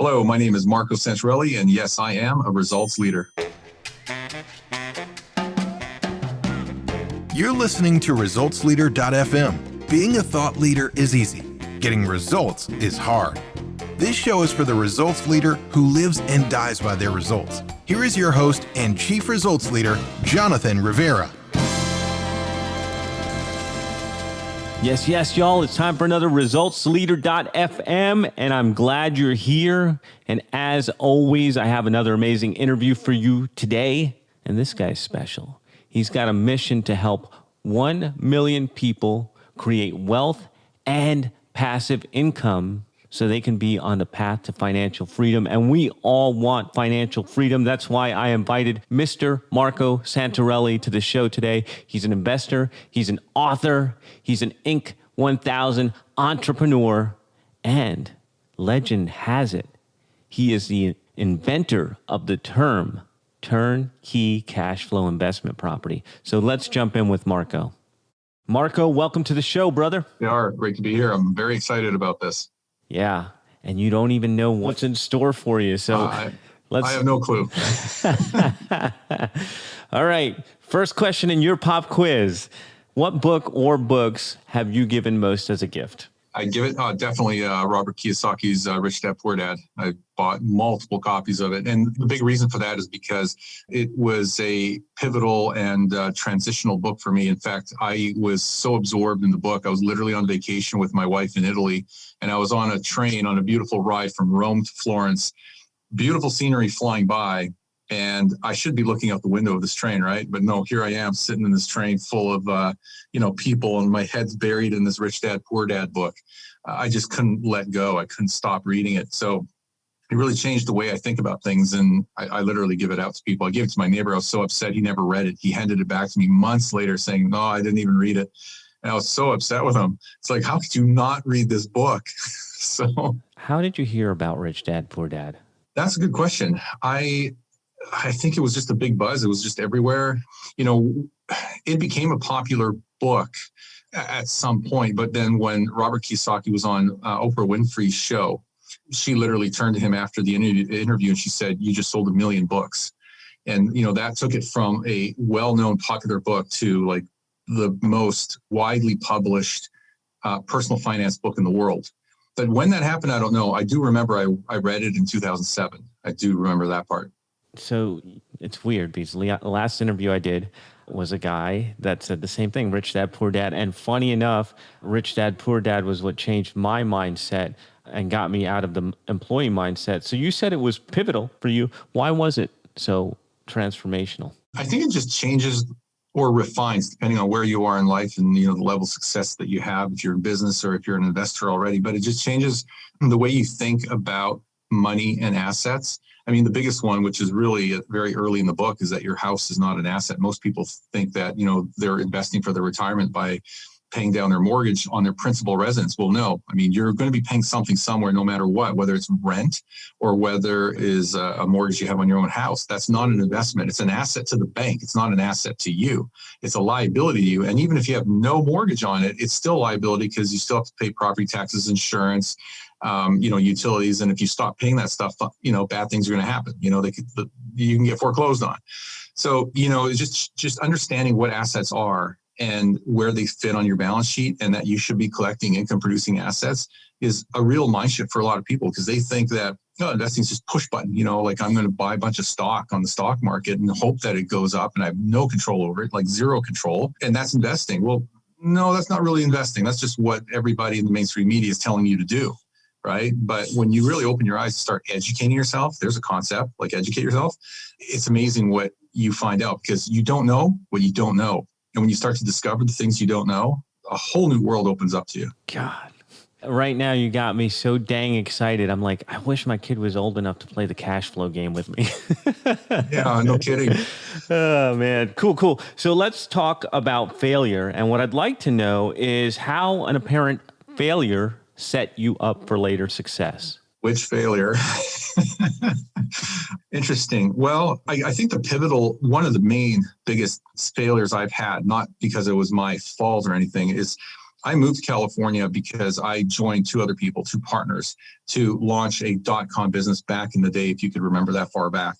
Hello, my name is Marco Santorelli, and yes, I am a results leader. You're listening to ResultsLeader.fm. Being a thought leader is easy. Getting results is hard. This show is for the results leader who lives and dies by their results. Here is your host and Chief Results Leader, Jonathan Rivera. Yes, y'all. It's time for another ResultsLeader.fm, and I'm glad you're here. And as always, I have another amazing interview for you today. And this guy's special. He's got a mission to help 1 million people create wealth and passive income so they can be on the path to financial freedom. And we all want financial freedom. That's why I invited Mr. Marco Santorelli to the show today. He's an investor. He's an author. He's an Inc. 1000 entrepreneur. And legend has it, he is the inventor of the term turnkey cash flow investment property. So let's jump in with Marco. Marco, welcome to the show, brother. Yeah, great to be here. I'm very excited about this. Yeah, and you don't even know what's in store for you. So I have no clue. All right, first question in your pop quiz. What book or books have you given most as a gift? I give it definitely Robert Kiyosaki's Rich Dad Poor Dad. I bought multiple copies of it. And the big reason for that is because it was a pivotal and transitional book for me. In fact, I was so absorbed in the book. I was literally on vacation with my wife in Italy, and I was on a train on a beautiful ride from Rome to Florence. Beautiful scenery flying by. And I should be looking out the window of this train, right? But no, here I am sitting in this train full of, people, and my head's buried in this Rich Dad, Poor Dad book. I just couldn't let go. I couldn't stop reading it. So it really changed the way I think about things. And I literally give it out to people. I gave it to my neighbor. I was so upset he never read it. He handed it back to me months later saying, no, I didn't even read it. And I was so upset with him. It's like, how could you not read this book? So how did you hear about Rich Dad, Poor Dad? That's a good question. I think it was just a big buzz. It was just everywhere. It became a popular book at some point. But then when Robert Kiyosaki was on Oprah Winfrey's show, she literally turned to him after the interview and she said, you just sold 1 million books. And, that took it from a well-known popular book to like the most widely published personal finance book in the world. But when that happened, I don't know. I do remember I read it in 2007. I do remember that part. So it's weird because the last interview I did was a guy that said the same thing, Rich Dad, Poor Dad. And funny enough, Rich Dad, Poor Dad was what changed my mindset and got me out of the employee mindset. So you said it was pivotal for you. Why was it so transformational? I think it just changes or refines depending on where you are in life and, the level of success that you have if you're in business or if you're an investor already. But it just changes the way you think about money and assets. I mean, the biggest one, which is really very early in the book, is that your house is not an asset. Most people think that, they're investing for their retirement by paying down their mortgage on their principal residence. Well, no. I mean, you're going to be paying something somewhere no matter what, whether it's rent or whether it is a mortgage you have on your own house. That's not an investment. It's an asset to the bank. It's not an asset to you. It's a liability to you. And even if you have no mortgage on it, it's still a liability because you still have to pay property taxes, insurance, utilities. And if you stop paying that stuff, bad things are going to happen. You can get foreclosed on. So, it's just understanding what assets are and where they fit on your balance sheet and that you should be collecting income producing assets is a real mind shift for a lot of people because they think that, investing is just push button, like I'm going to buy a bunch of stock on the stock market and hope that it goes up and I have no control over it, like zero control. And that's investing. Well, no, that's not really investing. That's just what everybody in the mainstream media is telling you to do. Right. But when you really open your eyes and start educating yourself, there's a concept like educate yourself. It's amazing what you find out because you don't know what you don't know. And when you start to discover the things you don't know, a whole new world opens up to you. God, right now you got me so dang excited. I'm like, I wish my kid was old enough to play the cash flow game with me. Yeah, no kidding. Oh, man. Cool. So let's talk about failure. And what I'd like to know is how an apparent failure set you up for later success. Which failure? Interesting. Well, I think one of the main biggest failures I've had, not because it was my fault or anything, is I moved to California because I joined two partners, to launch a .com business back in the day, if you could remember that far back.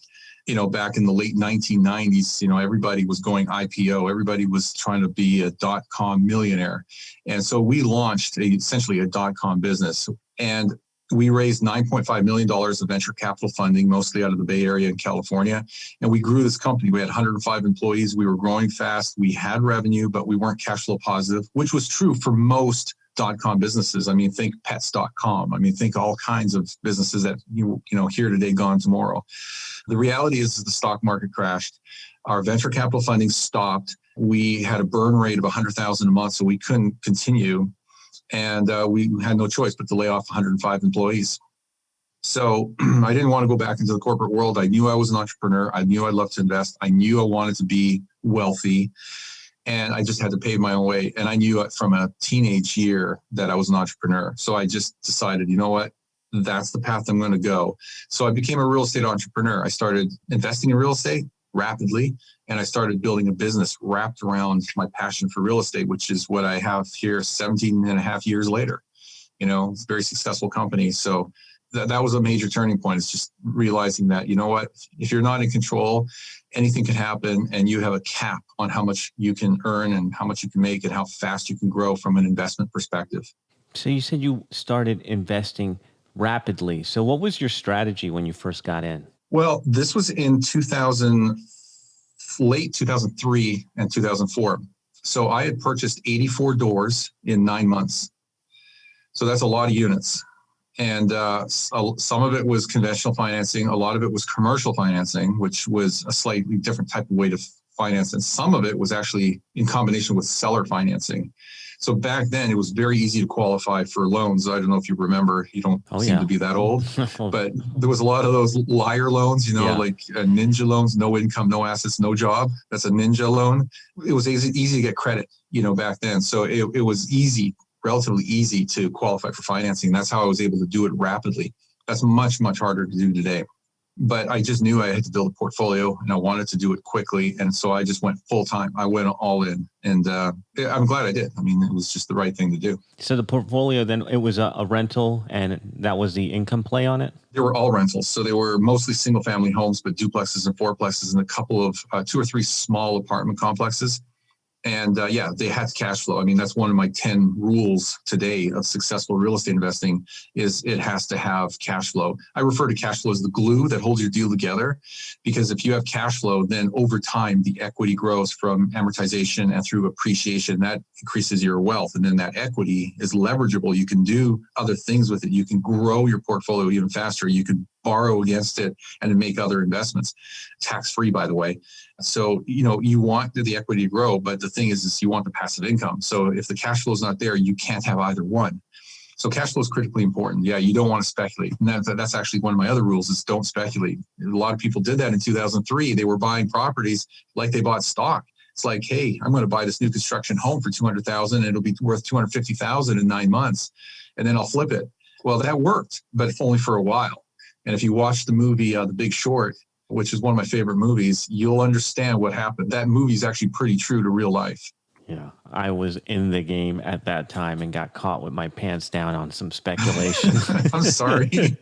Back in the late 1990s, everybody was going IPO. Everybody was trying to be a .com millionaire. And so we launched essentially a .com business. And we raised $9.5 million of venture capital funding, mostly out of the Bay Area in California. And we grew this company. We had 105 employees. We were growing fast. We had revenue, but we weren't cash flow positive, which was true for most .com businesses. I mean, think pets.com. I mean, think all kinds of businesses that here today, gone tomorrow. The reality is the stock market crashed. Our venture capital funding stopped. We had a burn rate of $100,000 a month, so we couldn't continue. And we had no choice but to lay off 105 employees. So I didn't want to go back into the corporate world. I knew I was an entrepreneur. I knew I'd love to invest. I knew I wanted to be wealthy. And I just had to pave my own way. And I knew from a teenage year that I was an entrepreneur. So I just decided, you know what? That's the path I'm going to go. So I became a real estate entrepreneur. I started investing in real estate rapidly, and I started building a business wrapped around my passion for real estate, which is what I have here 17 and a half years later. It's a very successful company. So that was a major turning point. It's just realizing that, you know what, if you're not in control, anything can happen, and you have a cap on how much you can earn and how much you can make and how fast you can grow from an investment perspective. So you said you started investing rapidly. So what was your strategy when you first got in? Well, this was in late 2003 and 2004. So I had purchased 84 doors in 9 months. So that's a lot of units. And some of it was conventional financing. A lot of it was commercial financing, which was a slightly different type of way to finance. And some of it was actually in combination with seller financing. So back then, it was very easy to qualify for loans. I don't know if you remember. You don't seem to be that old. But there was a lot of those liar loans, like ninja loans, no income, no assets, no job. That's a ninja loan. It was easy to get credit, back then. So it was relatively easy to qualify for financing. That's how I was able to do it rapidly. That's much, much harder to do today. But I just knew I had to build a portfolio, and I wanted to do it quickly. And so I just went full time. I went all in, and I'm glad I did. I mean, it was just the right thing to do. So the portfolio, then it was a rental, and that was the income play on it? They were all rentals. So they were mostly single family homes, but duplexes and fourplexes, and a couple of 2 or 3 small apartment complexes. And they had cash flow. I mean, that's one of my 10 rules today of successful real estate investing is it has to have cash flow. I refer to cash flow as the glue that holds your deal together, because if you have cash flow, then over time, the equity grows from amortization and through appreciation. That increases your wealth. And then that equity is leverageable. You can do other things with it. You can grow your portfolio even faster. You can borrow against it and then make other investments, tax-free, by the way. So, you want the equity to grow, but the thing is you want the passive income. So if the cash flow is not there, you can't have either one. So cash flow is critically important. Yeah, you don't want to speculate. And that's actually one of my other rules is don't speculate. A lot of people did that in 2003. They were buying properties like they bought stock. It's like, hey, I'm going to buy this new construction home for $200,000 and it'll be worth $250,000 in 9 months, and then I'll flip it. Well, that worked, but only for a while. And if you watch the movie The Big Short, which is one of my favorite movies, you'll understand what happened. That movie is actually pretty true to real life. Yeah, I was in the game at that time and got caught with my pants down on some speculation. I'm sorry.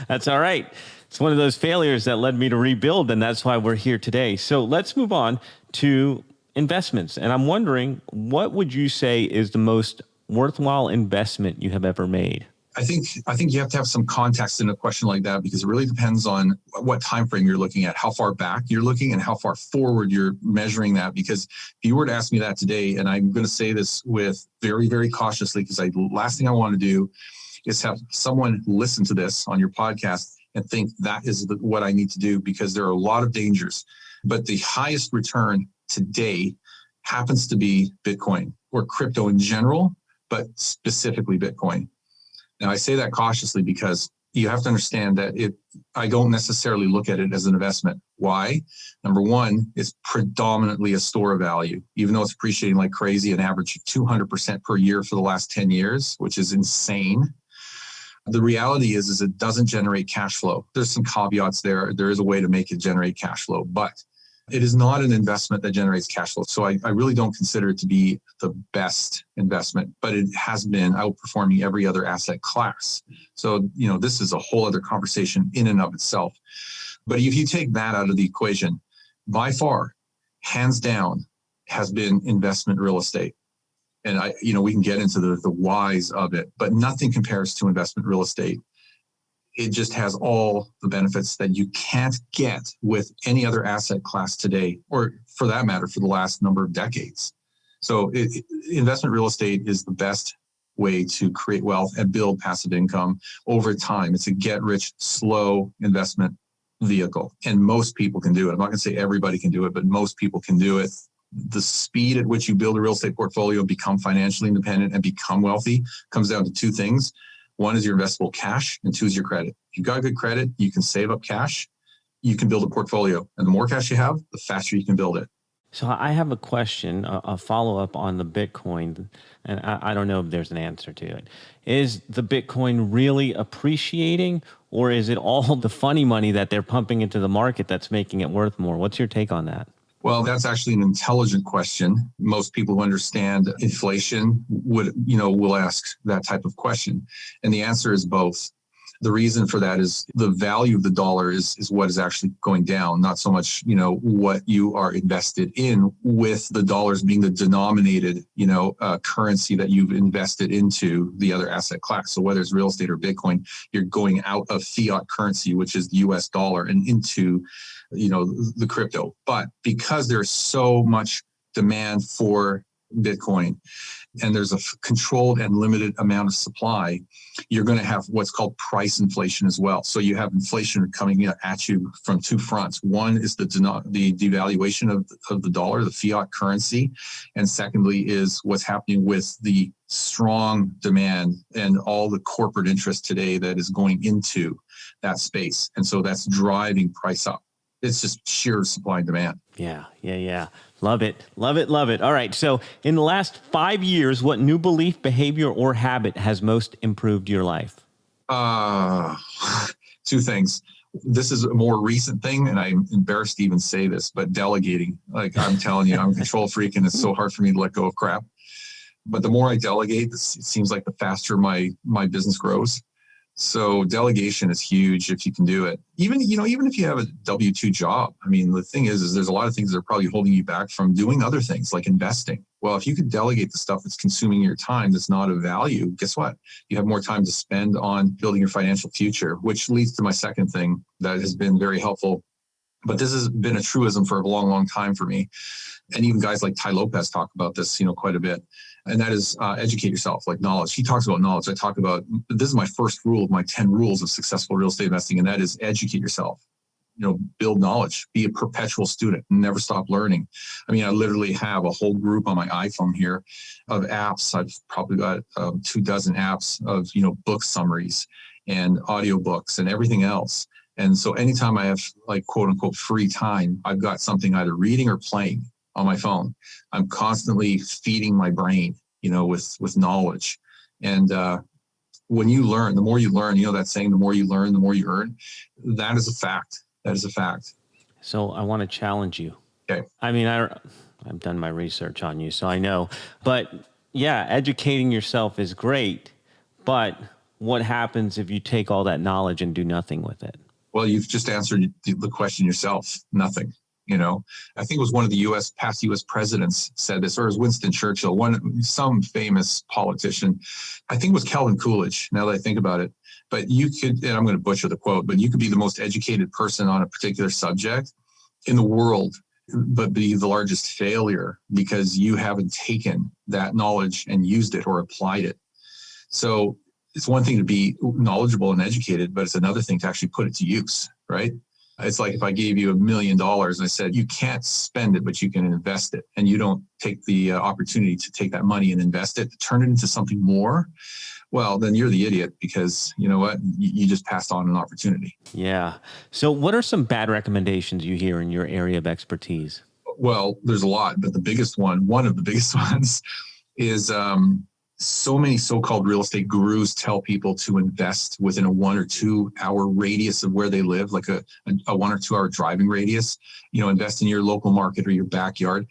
That's all right. It's one of those failures that led me to rebuild, and that's why we're here today. So let's move on to investments. And I'm wondering, what would you say is the most worthwhile investment you have ever made? I think you have to have some context in a question like that, because it really depends on what time frame you're looking at, how far back you're looking, and how far forward you're measuring that. Because if you were to ask me that today, and I'm going to say this with very, very cautiously, because the last thing I want to do is have someone listen to this on your podcast and think that is what I need to do, because there are a lot of dangers. But the highest return today happens to be Bitcoin or crypto in general, but specifically Bitcoin. Now, I say that cautiously because you have to understand that I don't necessarily look at it as an investment. Why? Number one, it's predominantly a store of value, even though it's appreciating like crazy, an average of 200% per year for the last 10 years, which is insane. The reality is it doesn't generate cash flow. There's some caveats there. There is a way to make it generate cash flow, but It is not an investment that generates cash flow. So I really don't consider it to be the best investment, but it has been outperforming every other asset class. So, this is a whole other conversation in and of itself. But if you take that out of the equation, by far, hands down, has been investment real estate. And we can get into the whys of it, but nothing compares to investment real estate. It just has all the benefits that you can't get with any other asset class today, or for that matter, for the last number of decades. So investment real estate is the best way to create wealth and build passive income over time. It's a get rich slow investment vehicle. And most people can do it. I'm not going to say everybody can do it, but most people can do it. The speed at which you build a real estate portfolio, become financially independent, and become wealthy comes down to two things. One is your investable cash, and two is your credit. If you've got good credit, you can save up cash, you can build a portfolio. And the more cash you have, the faster you can build it. So I have a question, a follow-up on the Bitcoin, and I don't know if there's an answer to it. Is the Bitcoin really appreciating, or is it all the funny money that they're pumping into the market that's making it worth more? What's your take on that? Well, that's actually an intelligent question. Most people who understand inflation will ask that type of question. And the answer is both. The reason for that is the value of the dollar is what is actually going down, not so much, what you are invested in, with the dollars being the denominated, currency that you've invested into the other asset class. So whether it's real estate or Bitcoin, you're going out of fiat currency, which is the US dollar, and into, the crypto. But because there's so much demand for Bitcoin, and there's a controlled and limited amount of supply, you're going to have what's called price inflation as well. So you have inflation coming at you from two fronts. One is the devaluation of the dollar, the fiat currency. And secondly is what's happening with the strong demand and all the corporate interest today that is going into that space. And so that's driving price up. It's just sheer supply and demand. Yeah. Love it. All right. So in the last 5 years, what new belief, behavior, or habit has most improved your life? Two things. This is a more recent thing, and I'm embarrassed to even say this, but delegating. Like, I'm telling you, I'm a control freak, and it's so hard for me to let go of crap. But the more I delegate, it seems like the faster my business grows. So delegation is huge if you can do it. Even if you have a W-2 job. I mean, the thing is there's a lot of things that are probably holding you back from doing other things like investing. Well, if you could delegate the stuff that's consuming your time, that's not of value, guess what? You have more time to spend on building your financial future, which leads to my second thing that has been very helpful. But this has been a truism for a long, long time for me. And even guys like Ty Lopez talk about this, quite a bit. And that is educate yourself, like knowledge. He talks about knowledge. I talk about, this is my first rule of my 10 rules of successful real estate investing. And that is educate yourself, build knowledge, be a perpetual student, never stop learning. I mean, I literally have a whole group on my iPhone here of apps. I've probably got 24 apps of, book summaries and audiobooks and everything else. And so anytime I have like quote unquote free time, I've got something either reading or playing on my phone. I'm constantly feeding my brain, with knowledge. And when you learn, the more you learn, that saying, the more you learn, the more you earn. That is a fact. So I want to challenge you. Okay. I mean, I've done my research on you, so I know. But yeah, educating yourself is great. But what happens if you take all that knowledge and do nothing with it? Well, you've just answered the question yourself. Nothing. I think it was one of the past U.S. presidents said this, or it was Winston Churchill, some famous politician. I think it was Calvin Coolidge, now that I think about it. But you could, and I'm going to butcher the quote, but you could be the most educated person on a particular subject in the world, but be the largest failure because you haven't taken that knowledge and used it or applied it. So it's one thing to be knowledgeable and educated, but it's another thing to actually put it to use, right? It's like if I gave you $1 million and I said, you can't spend it, but you can invest it. And you don't take the opportunity to take that money and invest it, to turn it into something more. Well, then you're the idiot because you know what? You just passed on an opportunity. Yeah. So what are some bad recommendations you hear in your area of expertise? Well, there's a lot, but one of the biggest ones is so many so-called real estate gurus tell people to invest within a 1 or 2 hour radius of where they live, like a 1 or 2 hour driving radius, invest in your local market or your backyard.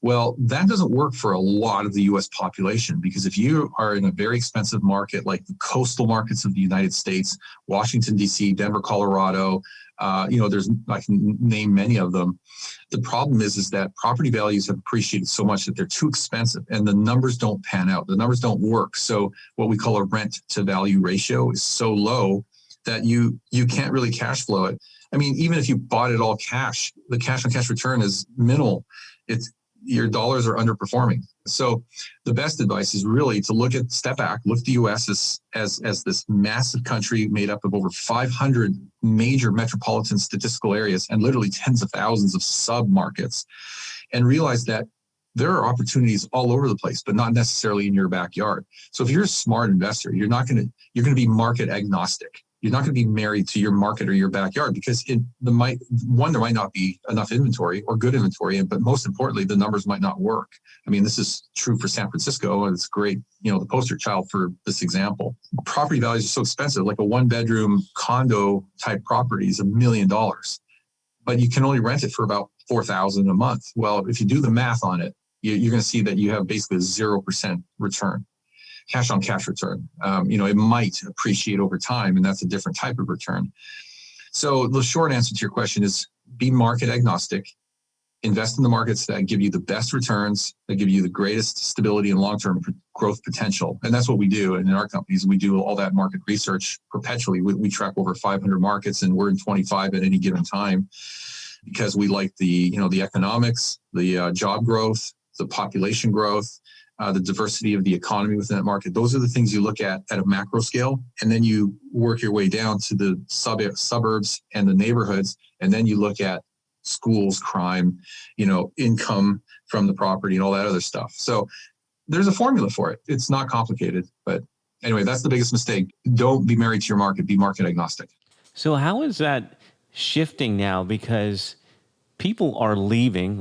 Well, that doesn't work for a lot of the US population, because if you are in a very expensive market, like the coastal markets of the United States, Washington, D.C., Denver, Colorado, I can name many of them. The problem is that property values have appreciated so much that they're too expensive and the numbers don't pan out. The numbers don't work. So what we call a rent to value ratio is so low that you can't really cash flow it. I mean, even if you bought it all cash, the cash on cash return is minimal. Your dollars are underperforming. So the best advice is really to step back, look at the US as this massive country made up of over 500 major metropolitan statistical areas and literally tens of thousands of sub-markets, and realize that there are opportunities all over the place, but not necessarily in your backyard. So if you're a smart investor, you're going to be market agnostic. You're not going to be married to your market or your backyard, because there might not be enough inventory or good inventory, but most importantly, the numbers might not work. I mean, this is true for San Francisco, and it's great, the poster child for this example. Property values are so expensive, like a 1-bedroom condo type property is $1 million, but you can only rent it for about $4,000 a month. Well, if you do the math on it, you're going to see that you have basically a 0% return. Cash on cash return. It might appreciate over time, and that's a different type of return. So the short answer to your question is be market agnostic, invest in the markets that give you the best returns, that give you the greatest stability and long-term growth potential. And that's what we do. And in our companies, we do all that market research perpetually. We track over 500 markets, and we're in 25 at any given time, because we like the economics, the job growth, the population growth, the diversity of the economy within that market. Those are the things you look at a macro scale, and then you work your way down to the suburbs and the neighborhoods, and then you look at schools, crime, income from the property, and all that other stuff. So there's a formula for it. It's not complicated, but anyway, that's the biggest mistake. Don't be married to your market. Be market agnostic. So how is that shifting now? Because people are leaving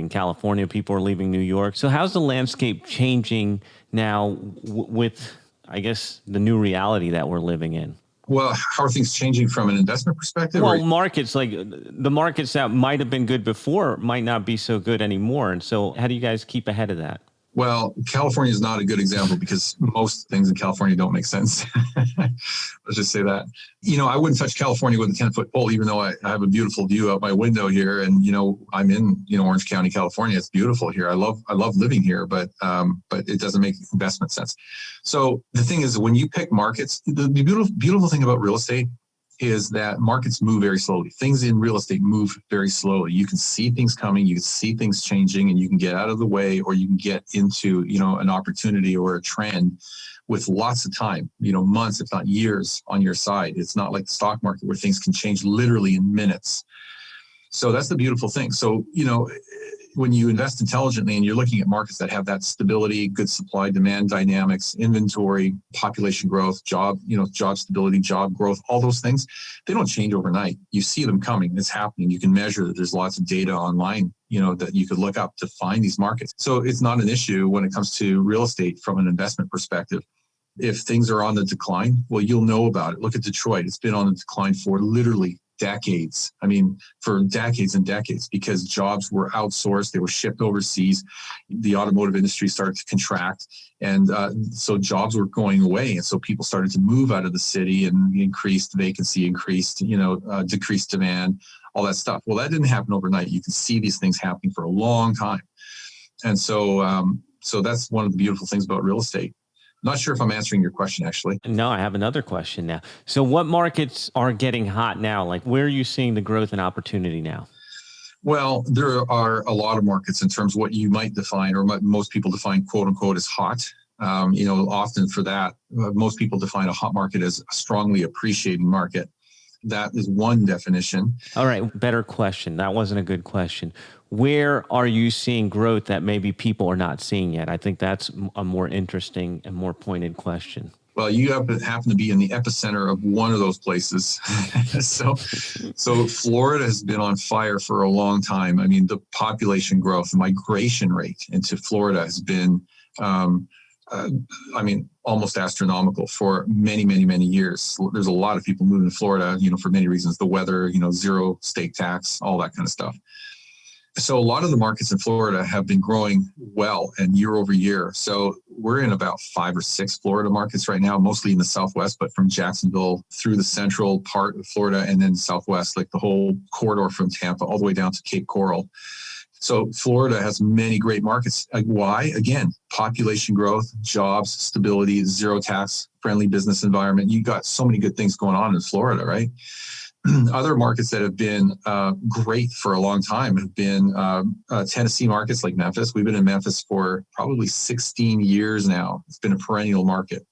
California, people are leaving New York. So how's the landscape changing now with, I guess, the new reality that we're living in? Well, how are things changing from an investment perspective? Well, markets, like the markets that might have been good before might not be so good anymore. And so how do you guys keep ahead of that? Well, California is not a good example, because most things in California don't make sense. Let's just say that. I wouldn't touch California with a 10-foot pole, even though I have a beautiful view out my window here. And, I'm in, Orange County, California. It's beautiful here. I love living here, but it doesn't make investment sense. So the thing is, when you pick markets, the beautiful thing about real estate is that markets move very slowly. Things in real estate move very slowly. You can see things coming, you can see things changing, and you can get out of the way, or you can get into, an opportunity or a trend with lots of time, months, if not years on your side. It's not like the stock market where things can change literally in minutes. So that's the beautiful thing. So, when you invest intelligently and you're looking at markets that have that stability, good supply demand dynamics, inventory, population growth, job stability, job growth, all those things, they don't change overnight. You see them coming. It's happening. You can measure that. There's lots of data online, that you could look up to find these markets. So it's not an issue when it comes to real estate from an investment perspective. If things are on the decline, well, you'll know about it. Look at Detroit. It's been on the decline for literally decades. I mean, for decades and decades, because jobs were outsourced, they were shipped overseas. The automotive industry started to contract, and so jobs were going away, and so people started to move out of the city, and increased vacancy, decreased demand, all that stuff. Well, that didn't happen overnight. You can see these things happening for a long time, and so that's one of the beautiful things about real estate. Not sure if I'm answering your question, actually. No, I have another question now. So what markets are getting hot now? Like, where are you seeing the growth and opportunity now? Well, there are a lot of markets in terms of what you might define, or most people define, quote unquote, as hot. Often for that, most people define a hot market as a strongly appreciating market. That is one definition. All right, better question. That wasn't a good question. Where are you seeing growth that maybe people are not seeing yet? I think that's a more interesting and more pointed question. Well, you happen to be in the epicenter of one of those places. So Florida has been on fire for a long time. I mean, the population growth, the migration rate into Florida has been almost astronomical for many, many, many years. There's a lot of people moving to Florida, for many reasons, the weather, zero state tax, all that kind of stuff. So a lot of the markets in Florida have been growing well and year over year. So we're in about 5 or 6 Florida markets right now, mostly in the Southwest, but from Jacksonville through the central part of Florida and then Southwest, like the whole corridor from Tampa all the way down to Cape Coral. So Florida has many great markets. Why? Again, population growth, jobs, stability, zero tax, friendly business environment. You got so many good things going on in Florida, right? Other markets that have been great for a long time have been Tennessee markets like Memphis. We've been in Memphis for probably 16 years now. It's been a perennial market.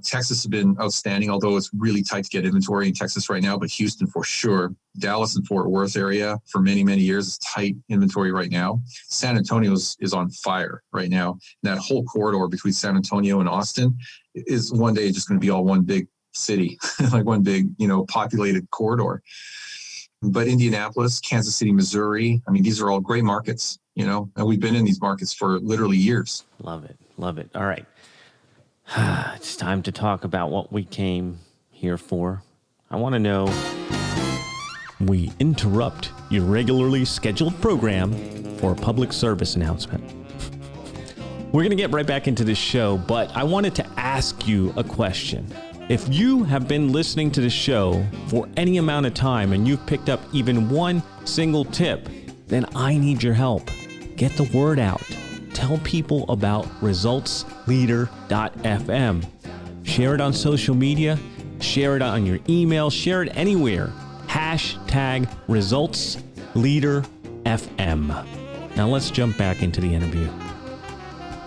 Texas has been outstanding, although it's really tight to get inventory in Texas right now, but Houston for sure. Dallas and Fort Worth area for many, many years is tight inventory right now. San Antonio is on fire right now. And that whole corridor between San Antonio and Austin is one day just going to be all one big city, like one big, populated corridor. But Indianapolis, Kansas City, Missouri, these are all great markets, and we've been in these markets for literally years. Love it. Love it. All right. It's time to talk about what we came here for. I want to know, we interrupt your regularly scheduled program for a public service announcement. We're going to get right back into this show, but I wanted to ask you a question. If you have been listening to the show for any amount of time and you've picked up even one single tip, then I need your help. Get the word out. Tell people about resultsleader.fm. Share it on social media, share it on your email, share it anywhere. Hashtag resultsleaderfm. Now let's jump back into the interview.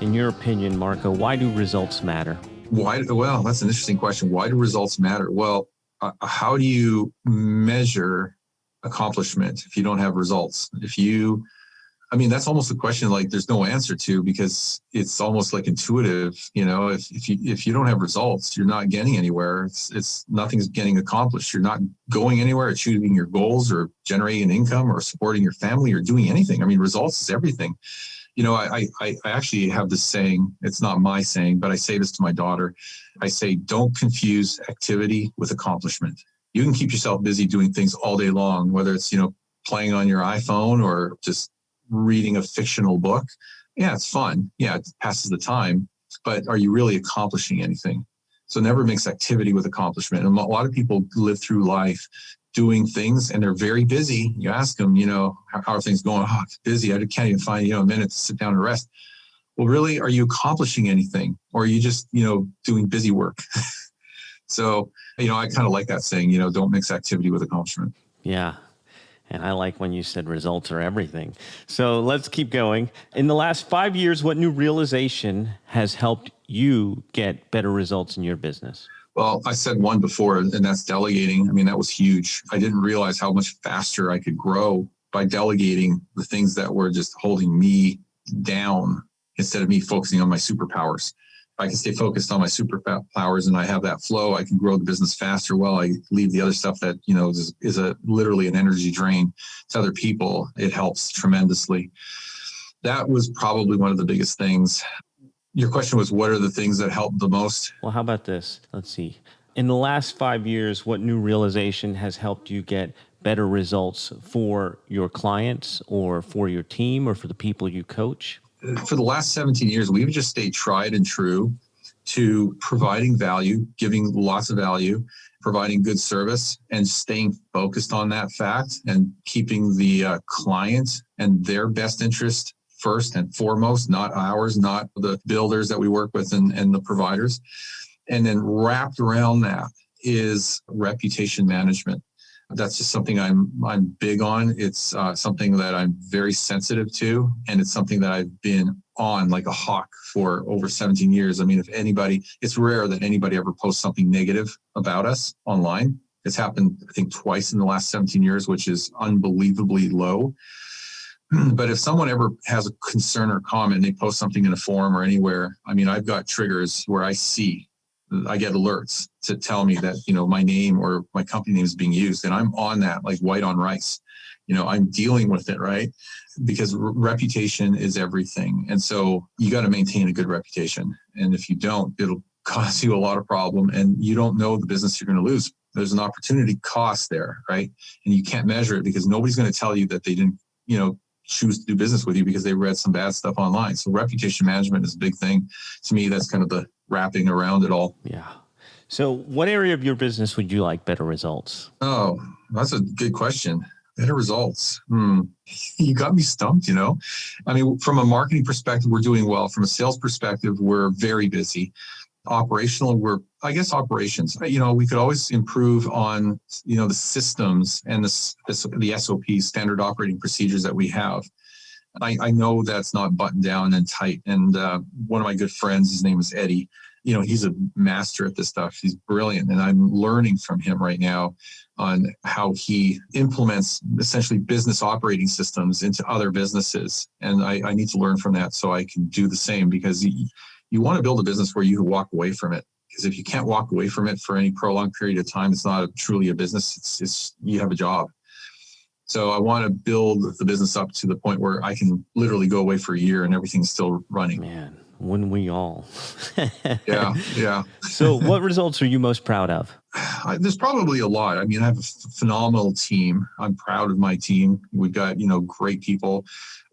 In your opinion, Marco, why do results matter? Well, that's an interesting question. Why do results matter? Well, how do you measure accomplishment if you don't have results? That's almost a question like there's no answer to, because it's almost like intuitive. If you don't have results, you're not getting anywhere. It's nothing's getting accomplished. You're not going anywhere, achieving your goals or generating an income or supporting your family or doing anything. Results is everything. I actually have this saying. It's not my saying, but I say this to my daughter. I say, don't confuse activity with accomplishment. You can keep yourself busy doing things all day long, whether it's, playing on your iPhone or just reading a fictional book. Yeah, it's fun. Yeah, it passes the time, but are you really accomplishing anything? So never mix activity with accomplishment. And a lot of people live through life doing things and they're very busy. You ask them, how are things going? Oh, it's busy. I can't even find, a minute to sit down and rest. Well, really, are you accomplishing anything? Or are you just, doing busy work? So, I kind of like that saying, don't mix activity with accomplishment. Yeah. And I like when you said results are everything. So let's keep going. In the last 5 years, what new realization has helped you get better results in your business? Well, I said one before, and that's delegating. That was huge. I didn't realize how much faster I could grow by delegating the things that were just holding me down instead of me focusing on my superpowers. I can stay focused on my superpowers and I have that flow. I can grow the business faster while I leave the other stuff that, is literally an energy drain to other people. It helps tremendously. That was probably one of the biggest things. Your question was, what are the things that help the most? Well, how about this? Let's see. In the last 5 years, what new realization has helped you get better results for your clients or for your team or for the people you coach? For the last 17 years, we've just stayed tried and true to providing value, giving lots of value, providing good service, and staying focused on that fact and keeping the client and their best interest first and foremost, not ours, not the builders that we work with and the providers. And then wrapped around that is reputation management. That's just something I'm big on. It's something that I'm very sensitive to, and it's something that I've been on like a hawk for over 17 years. If anybody, it's rare that anybody ever posts something negative about us online. It's happened, I think, twice in the last 17 years, which is unbelievably low. But if someone ever has a concern or comment, and they post something in a forum or anywhere, I've got triggers where I see I get alerts to tell me that, my name or my company name is being used, and I'm on that like white on rice. I'm dealing with it, right? Because reputation is everything. And so you got to maintain a good reputation. And if you don't, it'll cause you a lot of problem, and you don't know the business you're going to lose. There's an opportunity cost there, right? And you can't measure it because nobody's going to tell you that they didn't, choose to do business with you because they read some bad stuff online. So reputation management is a big thing. To me, that's kind of the wrapping around it all. Yeah. So what area of your business would you like better results? Oh, that's a good question. Better results. You got me stumped, I mean, from a marketing perspective, we're doing well. From a sales perspective, we're very busy. Operational, operations. We could always improve on, the systems and the SOPs, standard operating procedures that we have. I know that's not buttoned down and tight. And one of my good friends, his name is Eddie. He's a master at this stuff. He's brilliant. And I'm learning from him right now on how he implements essentially business operating systems into other businesses. And I need to learn from that so I can do the same, because you want to build a business where you can walk away from it. Because if you can't walk away from it for any prolonged period of time, it's not truly a business. It's you have a job. So I want to build the business up to the point where I can literally go away for a year and everything's still running. Man, wouldn't we all? Yeah. So what results are you most proud of? There's probably a lot. I mean, I have a phenomenal team. I'm proud of my team. We've got, great people.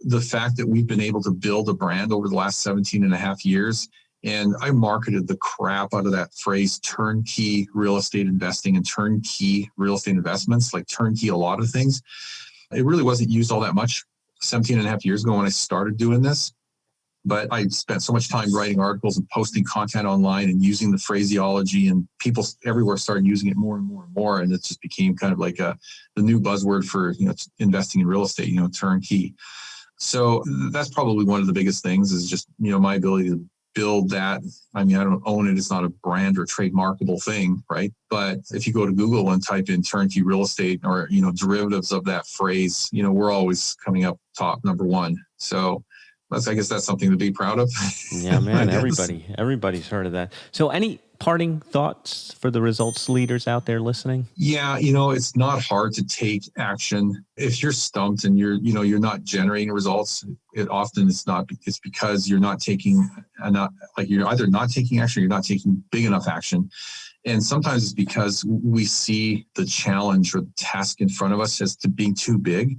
The fact that we've been able to build a brand over the last 17 and a half years, and I marketed the crap out of that phrase, turnkey real estate investing and turnkey real estate investments, like turnkey a lot of things. It really wasn't used all that much 17 and a half years ago when I started doing this. But I spent so much time writing articles and posting content online and using the phraseology, and people everywhere started using it more and more and more. And it just became kind of like the new buzzword for, investing in real estate, turnkey. So that's probably one of the biggest things is just, my ability to build that. I mean, I don't own it. It's not a brand or trademarkable thing, right? But if you go to Google and type in turnkey real estate or, derivatives of that phrase, we're always coming up top number one. So I guess that's something to be proud of. Yeah, man, everybody's heard of that. So any parting thoughts for the results leaders out there listening? Yeah, it's not hard to take action. If you're stumped and you're not generating results, it's because you're not taking enough, like you're either not taking action or you're not taking big enough action. And sometimes it's because we see the challenge or the task in front of us as to being too big.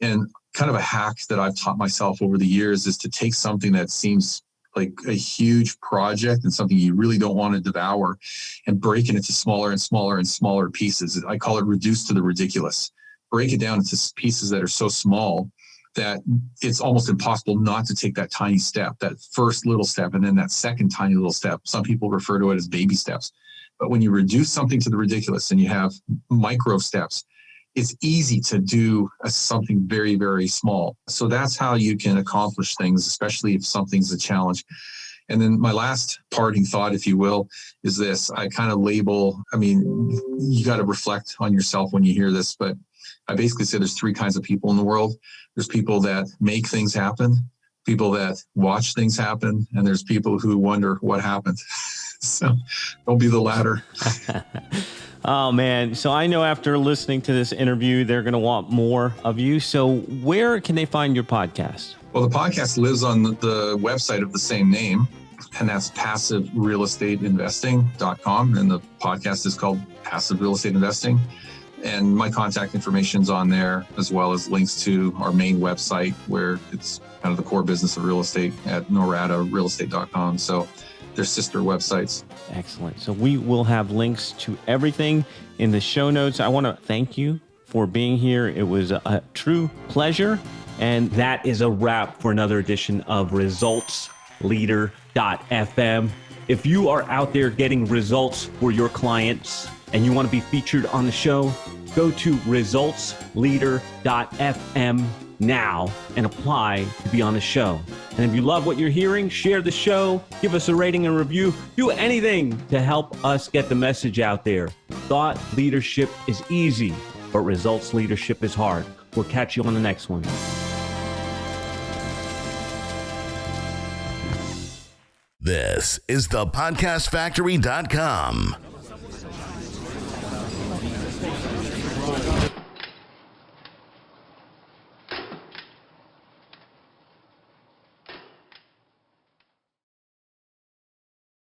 And kind of a hack that I've taught myself over the years is to take something that seems like a huge project and something you really don't want to devour and break it into smaller and smaller and smaller pieces. I call it reduce to the ridiculous. Break it down into pieces that are so small that it's almost impossible not to take that tiny step, that first little step, and then that second tiny little step. Some people refer to it as baby steps. But when you reduce something to the ridiculous and you have micro steps, it's easy to do something very, very small. So that's how you can accomplish things, especially if something's a challenge. And then my last parting thought, if you will, is this. I kind of label, you got to reflect on yourself when you hear this, but I basically say there's three kinds of people in the world. There's people that make things happen, people that watch things happen, and there's people who wonder what happened. So don't be the latter. Oh, man. So I know after listening to this interview, they're going to want more of you. So where can they find your podcast? Well, the podcast lives on the website of the same name, and that's passiverealestateinvesting.com. And the podcast is called Passive Real Estate Investing. And my contact information is on there, as well as links to our main website, where it's kind of the core business of real estate at noradarealestate.com. So they're sister websites. Excellent. So we will have links to everything in the show notes. I want to thank you for being here. It was a true pleasure. And that is a wrap for another edition of ResultsLeader.fm. If you are out there getting results for your clients and you want to be featured on the show, go to ResultsLeader.fm now and apply to be on the show. And if you love what you're hearing, share the show, give us a rating and review, do anything to help us get the message out there. Thought leadership is easy, but results leadership is hard. We'll catch you on the next one. This is thepodcastfactory.com.